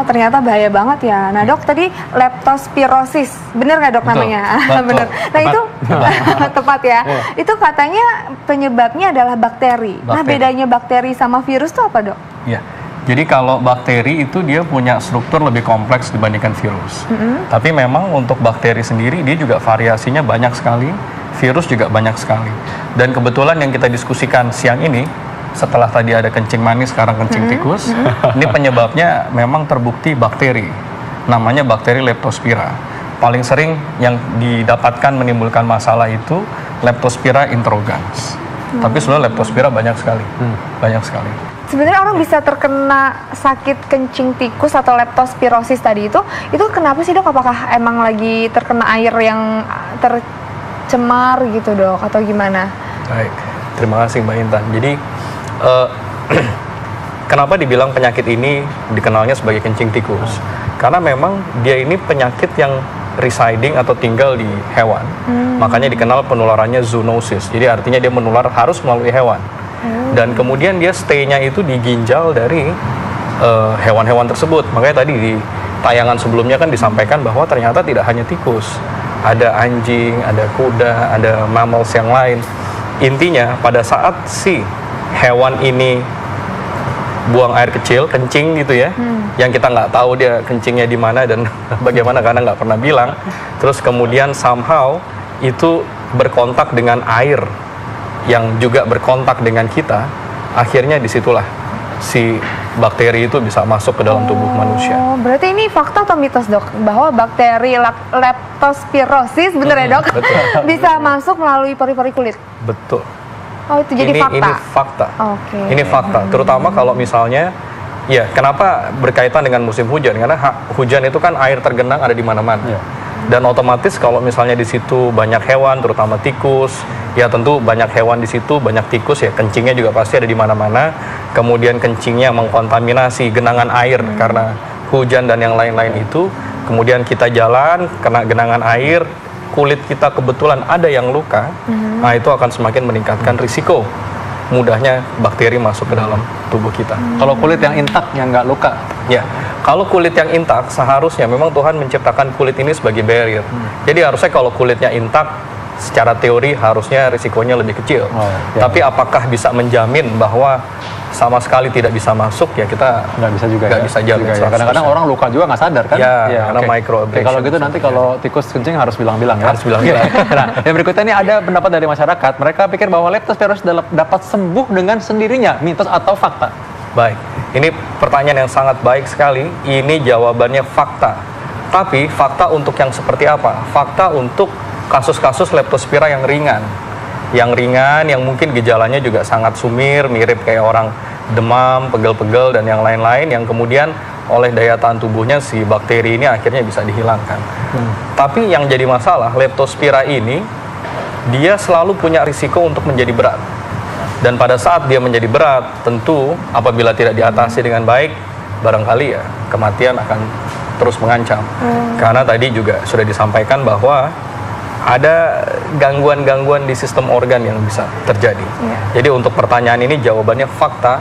ternyata bahaya banget ya. Nah dok, tadi leptospirosis, bener nggak dok namanya? Bener. Nah itu tepat ya. Itu katanya penyebabnya adalah bakteri. Nah bedanya bakteri sama virus itu apa dok? Ya, jadi kalau bakteri itu dia punya struktur lebih kompleks dibandingkan virus. Tapi memang untuk bakteri sendiri dia juga variasinya banyak sekali. Virus juga banyak sekali. Dan kebetulan yang kita diskusikan siang ini, setelah tadi ada kencing manis, sekarang kencing tikus, ini penyebabnya memang terbukti bakteri. Namanya bakteri Leptospira. Paling sering yang didapatkan menimbulkan masalah itu Leptospira interrogans. Tapi sebenarnya Leptospira banyak sekali. Banyak sekali. Sebenarnya orang bisa terkena sakit kencing tikus atau leptospirosis tadi itu kenapa sih dok? Apakah emang lagi terkena air yang tercemar gitu dok? Atau gimana? Baik, terima kasih Mbak Intan. Jadi kenapa dibilang penyakit ini dikenalnya sebagai kencing tikus? Karena memang dia ini penyakit yang residing atau tinggal di hewan. Makanya dikenal penularannya zoonosis. Jadi artinya dia menular harus melalui hewan. Dan kemudian dia stay-nya itu di ginjal dari hewan-hewan tersebut. Makanya tadi di tayangan sebelumnya kan disampaikan bahwa ternyata tidak hanya tikus. Ada anjing, ada kuda, ada mammals yang lain. Intinya pada saat si hewan ini buang air kecil, kencing gitu ya, yang kita nggak tahu dia kencingnya di mana dan bagaimana karena nggak pernah bilang. Terus kemudian somehow itu berkontak dengan air yang juga berkontak dengan kita, akhirnya disitulah si bakteri itu bisa masuk ke dalam tubuh manusia. Berarti ini fakta atau mitos dok? Bahwa bakteri leptospirosis, bener ya dok? Bisa masuk melalui pori-pori kulit? Betul. Oh itu jadi fakta? Ini fakta. Ini fakta, terutama kalau misalnya, ya kenapa berkaitan dengan musim hujan? Karena hujan itu kan air tergenang ada di mana-mana. Dan otomatis kalau misalnya di situ banyak hewan, terutama tikus, ya tentu banyak hewan di situ, banyak tikus ya kencingnya juga pasti ada di mana-mana. Kemudian kencingnya mengkontaminasi genangan air karena hujan dan yang lain-lain itu. Kemudian kita jalan kena genangan air, kulit kita kebetulan ada yang luka, nah itu akan semakin meningkatkan risiko mudahnya bakteri masuk ke dalam tubuh kita. Kalau kulit yang intak, yang nggak luka? Ya, kalau kulit yang intak seharusnya memang Tuhan menciptakan kulit ini sebagai barrier. Jadi harusnya kalau kulitnya intak, secara teori harusnya risikonya lebih kecil. Tapi apakah bisa menjamin bahwa sama sekali tidak bisa masuk, ya kita nggak bisa juga. Nggak bisa jamin. Ya. Kadang-kadang orang luka juga nggak sadar kan? Ya, karena microabrasion. Kalau gitu nanti kalau tikus kencing harus bilang-bilang ya. Harus bilang-bilang. Nah, yang berikutnya ini ada pendapat dari masyarakat. Mereka pikir bahwa leptospirosis dapat sembuh dengan sendirinya, mitos atau fakta? Baik, ini pertanyaan yang sangat baik sekali. Ini jawabannya fakta. Tapi fakta untuk yang seperti apa? Fakta untuk kasus-kasus leptospira yang ringan. Yang mungkin gejalanya juga sangat sumir, mirip kayak orang demam, pegel-pegel, dan yang lain-lain, yang kemudian oleh daya tahan tubuhnya si bakteri ini akhirnya bisa dihilangkan. Tapi yang jadi masalah, leptospira ini, dia selalu punya risiko untuk menjadi berat. Dan pada saat dia menjadi berat, tentu apabila tidak diatasi dengan baik, barangkali ya kematian akan terus mengancam. Karena tadi juga sudah disampaikan bahwa ada gangguan-gangguan di sistem organ yang bisa terjadi. Jadi untuk pertanyaan ini jawabannya fakta,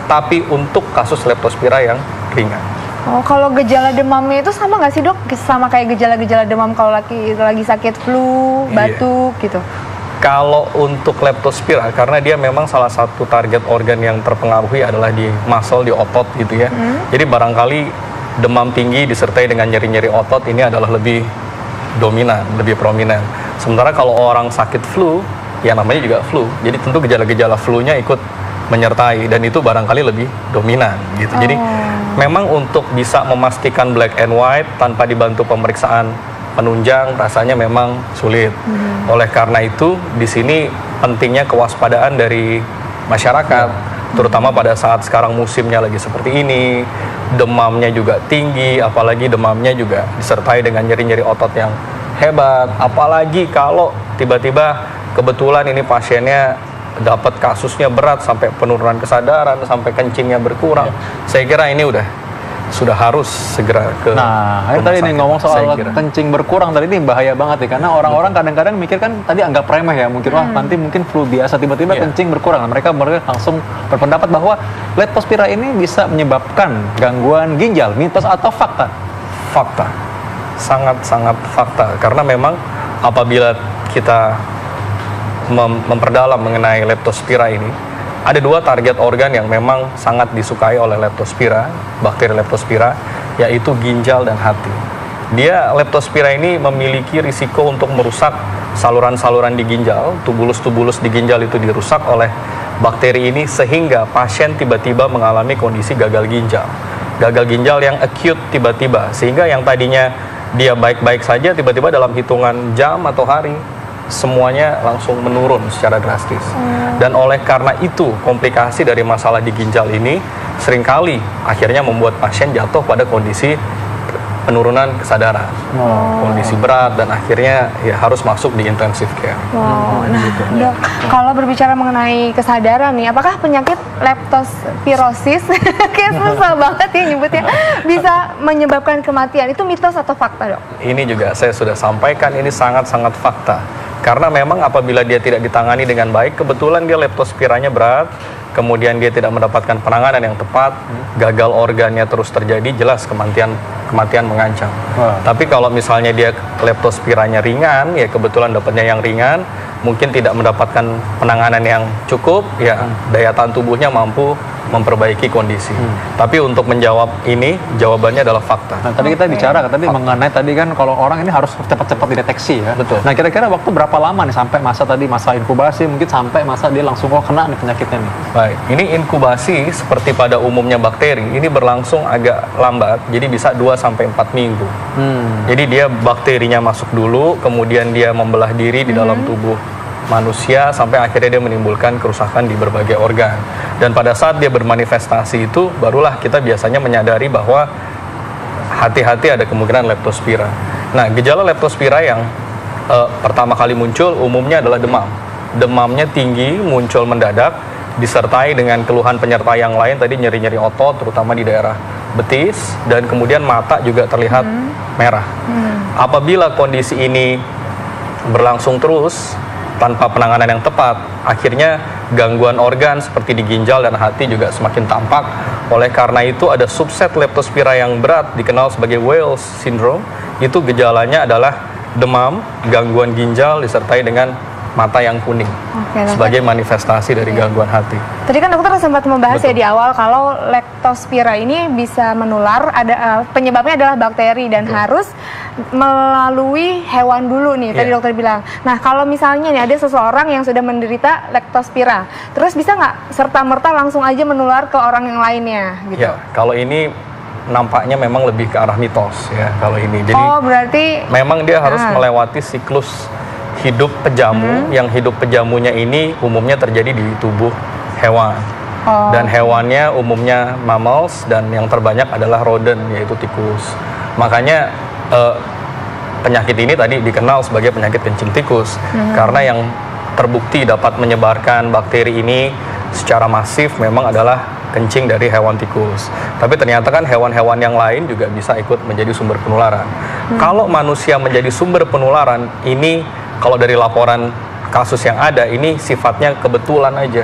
tapi untuk kasus leptospira yang ringan. Oh, kalau gejala demamnya itu sama nggak sih dok? Sama kayak gejala-gejala demam kalau lagi sakit flu, batuk gitu? Kalau untuk leptospira, karena dia memang salah satu target organ yang terpengaruhi adalah di muscle, di otot gitu ya. Jadi barangkali demam tinggi disertai dengan nyeri-nyeri otot ini adalah lebih dominan, lebih prominent. Sementara kalau orang sakit flu, ya namanya juga flu, jadi tentu gejala-gejala flu-nya ikut menyertai, dan itu barangkali lebih dominan gitu. Jadi memang untuk bisa memastikan black and white tanpa dibantu pemeriksaan penunjang rasanya memang sulit. Oleh karena itu di sini pentingnya kewaspadaan dari masyarakat, terutama pada saat sekarang musimnya lagi seperti ini, demamnya juga tinggi, apalagi demamnya juga disertai dengan nyeri-nyeri otot yang hebat, apalagi kalau tiba-tiba kebetulan ini pasiennya dapat kasusnya berat sampai penurunan kesadaran, sampai kencingnya berkurang. Saya kira ini udah sudah harus segera ke Nah, rumah tadi nih sakit, ngomong soal saya kira. kencing berkurang tadi ini bahaya banget nih, karena orang-orang kadang-kadang mikir kan tadi anggap remeh ya, mungkin wah nanti mungkin flu biasa tiba-tiba Iya. kencing berkurang. Nah, mereka langsung berpendapat bahwa leptospira ini bisa menyebabkan gangguan ginjal, mitos atau fakta? Fakta, sangat-sangat fakta, karena memang apabila kita memperdalam mengenai leptospira ini, ada dua target organ yang memang sangat disukai oleh leptospira, bakteri leptospira, yaitu ginjal dan hati. Leptospira ini memiliki risiko untuk merusak saluran-saluran di ginjal, tubulus-tubulus di ginjal itu dirusak oleh bakteri ini sehingga pasien tiba-tiba mengalami kondisi gagal ginjal. Gagal ginjal yang acute tiba-tiba, sehingga yang tadinya dia baik-baik saja tiba-tiba dalam hitungan jam atau hari semuanya langsung menurun secara drastis. Dan oleh karena itu komplikasi dari masalah di ginjal ini seringkali akhirnya membuat pasien jatuh pada kondisi penurunan kesadaran, kondisi berat, dan akhirnya ya harus masuk di intensive care. Wow, nah Dok, kalau berbicara mengenai kesadaran nih, apakah penyakit leptospirosis, kayak susah banget ya nyebutnya, bisa menyebabkan kematian? Itu mitos atau fakta, Dok? Ini juga saya sudah sampaikan, ini sangat-sangat fakta. Karena memang apabila dia tidak ditangani dengan baik, kebetulan dia leptospiranya berat, kemudian dia tidak mendapatkan penanganan yang tepat, gagal organnya terus terjadi, jelas kematian mengancam. Tapi kalau misalnya dia leptospiranya ringan, ya kebetulan dapatnya yang ringan, mungkin tidak mendapatkan penanganan yang cukup, ya daya tahan tubuhnya mampu memperbaiki kondisi. Tapi untuk menjawab ini, jawabannya adalah fakta. Nah, tadi kita bicara tadi mengenai tadi kan kalau orang ini harus cepat-cepat dideteksi ya. Betul. Nah, kira-kira waktu berapa lama nih sampai masa inkubasi, mungkin sampai masa dia langsung kena nih penyakitnya nih? Baik, ini inkubasi seperti pada umumnya bakteri, ini berlangsung agak lambat, jadi bisa 2-4 minggu. Jadi dia bakterinya masuk dulu, kemudian dia membelah diri di dalam tubuh manusia sampai akhirnya dia menimbulkan kerusakan di berbagai organ. Dan pada saat dia bermanifestasi itu, barulah kita biasanya menyadari bahwa hati-hati ada kemungkinan leptospira. Nah, gejala leptospira yang pertama kali muncul umumnya adalah demam. Demamnya tinggi, muncul mendadak, disertai dengan keluhan penyerta yang lain, tadi nyeri-nyeri otot, terutama di daerah betis, dan kemudian mata juga terlihat merah. Apabila kondisi ini berlangsung terus, tanpa penanganan yang tepat, akhirnya gangguan organ seperti di ginjal dan hati juga semakin tampak. Oleh karena itu ada subset leptospira yang berat dikenal sebagai Wales syndrome. Itu gejalanya adalah demam, gangguan ginjal disertai dengan mata yang kuning sebagai manifestasi dari gangguan hati. Tadi kan dokter sempat membahas ya di awal kalau leptospira ini bisa menular, ada penyebabnya adalah bakteri dan harus melalui hewan dulu nih, tadi dokter bilang. Nah, kalau misalnya nih ada seseorang yang sudah menderita leptospira, terus bisa nggak serta-merta langsung aja menular ke orang yang lainnya gitu? Ya, kalau ini nampaknya memang lebih ke arah mitos ya kalau ini. Jadi berarti memang dia harus melewati siklus hidup pejamu, yang hidup pejamunya ini umumnya terjadi di tubuh hewan. Dan hewannya umumnya mammals, dan yang terbanyak adalah rodent, yaitu tikus. Makanya penyakit ini tadi dikenal sebagai penyakit kencing tikus, karena yang terbukti dapat menyebarkan bakteri ini secara masif memang adalah kencing dari hewan tikus. Tapi ternyata kan hewan-hewan yang lain juga bisa ikut menjadi sumber penularan. Kalau manusia menjadi sumber penularan, ini kalau dari laporan kasus yang ada, ini sifatnya kebetulan aja.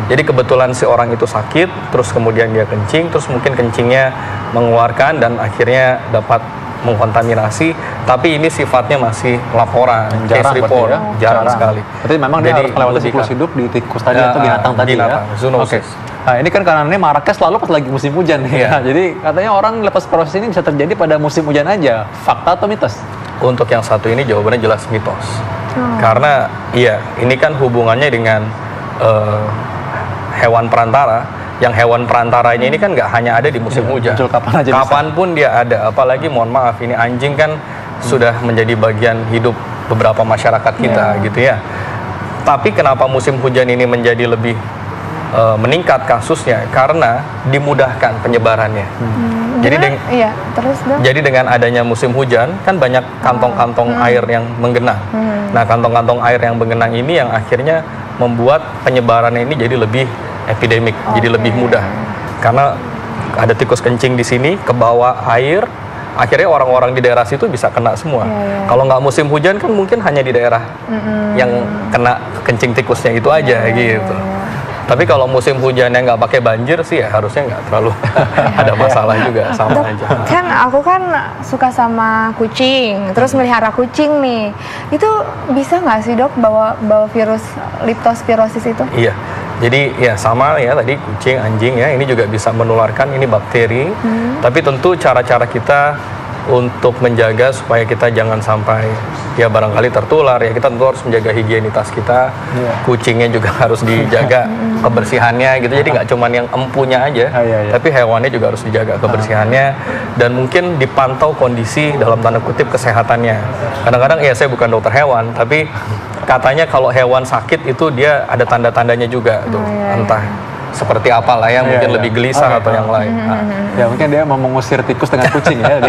Jadi kebetulan si orang itu sakit, terus kemudian dia kencing, terus mungkin kencingnya mengeluarkan dan akhirnya dapat mengkontaminasi, tapi ini sifatnya masih laporan, case report, jarang sekali. Berarti memang dia harus melewati siklus hidup di tikus tadi atau binatang tadi ya? Zoonosis. Nah, ini kan karena ini maraknya selalu pas lagi musim hujan ya. Jadi katanya orang leptospirosis ini bisa terjadi pada musim hujan aja. Fakta atau mitos? Untuk yang satu ini jawabannya jelas mitos. Karena ini kan hubungannya dengan hewan perantara. Yang hewan perantaranya ini kan nggak hanya ada di musim hujan. Kapanpun dia ada. Apalagi mohon maaf, ini anjing kan sudah menjadi bagian hidup beberapa masyarakat kita gitu ya. Tapi kenapa musim hujan ini menjadi lebih meningkat kasusnya? Karena dimudahkan penyebarannya. Jadi dengan adanya musim hujan kan banyak kantong-kantong air yang menggenang. Nah, kantong-kantong air yang menggenang ini yang akhirnya membuat penyebarannya ini jadi lebih epidemik, jadi lebih mudah. Karena ada tikus kencing di sini, ke bawah air, akhirnya orang-orang di daerah situ bisa kena semua. Kalau nggak musim hujan kan mungkin hanya di daerah yang kena kencing tikusnya itu aja gitu. Tapi kalau musim hujannya nggak pakai banjir sih ya harusnya nggak terlalu ada masalah juga, sama aja. Kan aku kan suka sama kucing, terus melihara kucing nih. Itu bisa nggak sih dok bawa virus leptospirosis itu? Iya, jadi ya sama ya tadi kucing, anjing ya, ini juga bisa menularkan, ini bakteri. Tapi tentu cara-cara kita untuk menjaga supaya kita jangan sampai ya barangkali tertular ya, kita tentu harus menjaga higienitas kita. Kucingnya juga harus dijaga kebersihannya gitu, jadi nggak cuman yang empunya aja, tapi hewannya juga harus dijaga kebersihannya, dan mungkin dipantau kondisi dalam tanda kutip kesehatannya. Kadang-kadang ya saya bukan dokter hewan, tapi katanya kalau hewan sakit itu dia ada tanda-tandanya juga tuh, entah seperti apalah yang mungkin lebih gelisah atau yang lain. Ya mungkin dia mau mengusir tikus dengan kucing ya.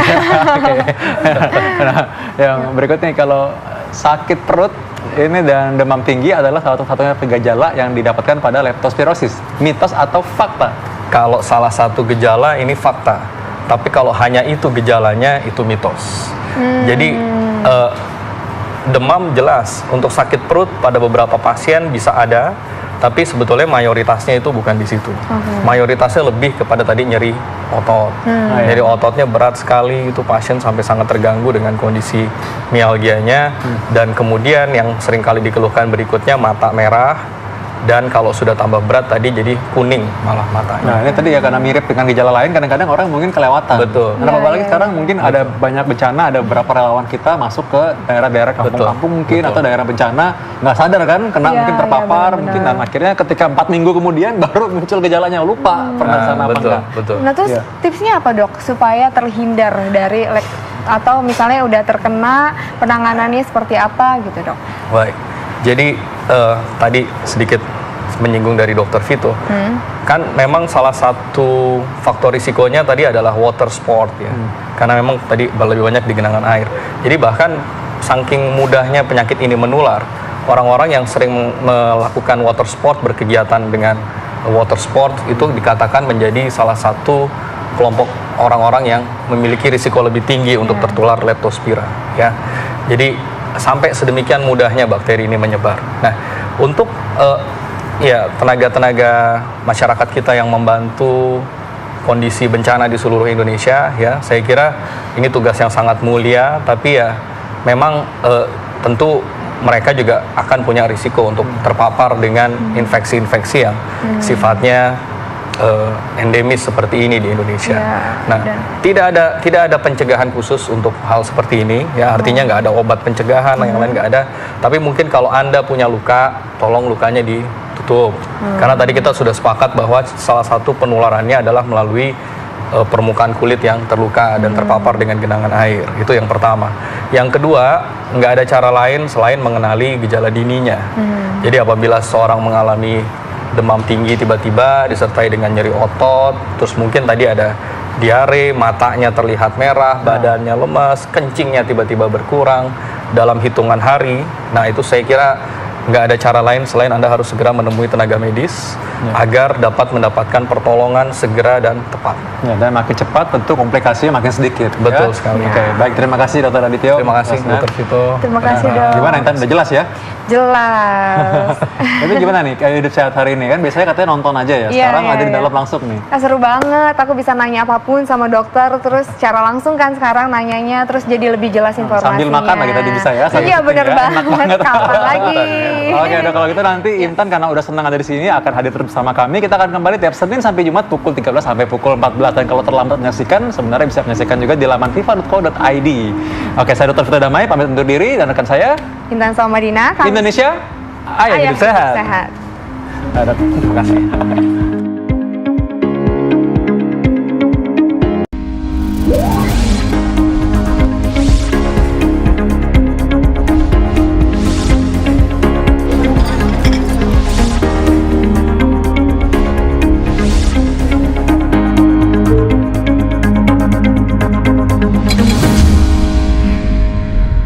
Nah, yang berikutnya kalau sakit perut ini dan demam tinggi adalah salah satunya gejala yang didapatkan pada leptospirosis. Mitos atau fakta? Kalau salah satu gejala ini fakta, tapi kalau hanya itu gejalanya itu mitos. Jadi demam jelas, untuk sakit perut pada beberapa pasien bisa ada, tapi sebetulnya mayoritasnya itu bukan di situ. Mayoritasnya lebih kepada tadi nyeri otot. Nyeri ototnya berat sekali, itu pasien sampai sangat terganggu dengan kondisi mialgianya. Dan kemudian yang sering kali dikeluhkan berikutnya mata merah, dan kalau sudah tambah berat tadi jadi kuning malah matanya. Nah ini tadi ya karena mirip dengan gejala lain, kadang-kadang orang mungkin kelewatan. Betul. Karena apalagi sekarang mungkin ada banyak bencana, ada beberapa relawan kita masuk ke daerah-daerah kampung-kampung mungkin, atau daerah bencana, nggak sadar kan, kena mungkin terpapar, mungkin, dan akhirnya ketika 4 minggu kemudian baru muncul gejalanya, lupa pernah sana apa enggak. Nah terus tipsnya apa dok supaya terhindar dari atau misalnya udah terkena, penanganannya seperti apa gitu dok? Baik, jadi tadi sedikit menyinggung dari Dokter Vito, kan memang salah satu faktor risikonya tadi adalah water sport ya, karena memang tadi lebih banyak di genangan air. Jadi bahkan saking mudahnya penyakit ini menular, orang-orang yang sering melakukan water sport, berkegiatan dengan water sport itu dikatakan menjadi salah satu kelompok orang-orang yang memiliki risiko lebih tinggi untuk tertular leptospira ya. Jadi sampai sedemikian mudahnya bakteri ini menyebar. Nah, untuk ya tenaga-tenaga masyarakat kita yang membantu kondisi bencana di seluruh Indonesia ya, saya kira ini tugas yang sangat mulia, tapi ya memang tentu mereka juga akan punya risiko untuk terpapar dengan infeksi-infeksi yang sifatnya endemis seperti ini di Indonesia. Nah, tidak ada pencegahan khusus untuk hal seperti ini ya, artinya nggak ada obat pencegahan, yang lain nggak ada. Tapi mungkin kalau Anda punya luka, tolong lukanya ditutup. Karena tadi kita sudah sepakat bahwa salah satu penularannya adalah melalui permukaan kulit yang terluka dan terpapar dengan genangan air. Itu yang pertama. Yang kedua, nggak ada cara lain selain mengenali gejala dininya. Jadi apabila seorang mengalami demam tinggi tiba-tiba disertai dengan nyeri otot, terus mungkin tadi ada diare, matanya terlihat merah, badannya lemas, kencingnya tiba-tiba berkurang dalam hitungan hari. Nah itu saya kira nggak ada cara lain selain Anda harus segera menemui tenaga medis agar dapat mendapatkan pertolongan segera dan tepat. Ya, dan makin cepat tentu komplikasinya makin sedikit. Betul sekali. Oke, baik, terima kasih Dr. Adityo. Terima kasih Dr. Vito. Terima kasih dok. Gimana Intan, udah jelas ya? Jelas. Tapi gimana nih kayak hidup sehat hari ini, kan biasanya katanya nonton aja ya, sekarang ada di dalam langsung nih. Seru banget, aku bisa nanya apapun sama dokter, terus secara langsung kan sekarang nanyanya, terus jadi lebih jelas informasinya. Sambil makan lagi tadi bisa ya. Iya bener banget, kapan lagi. Oke dok, kalau gitu nanti Intan karena udah senang ada di sini akan hadir terus bersama kami. Kita akan kembali tiap Senin sampai Jumat pukul 13 sampai pukul 14, dan kalau terlambat menyaksikan sebenarnya bisa menyaksikan juga di laman fifa.co.id. Oke, saya Dr. Vito Damai pamit undur diri, dan rekan saya Intan Salmadina. Indonesia, ayo hidup sehat. Sehat. Terima kasih.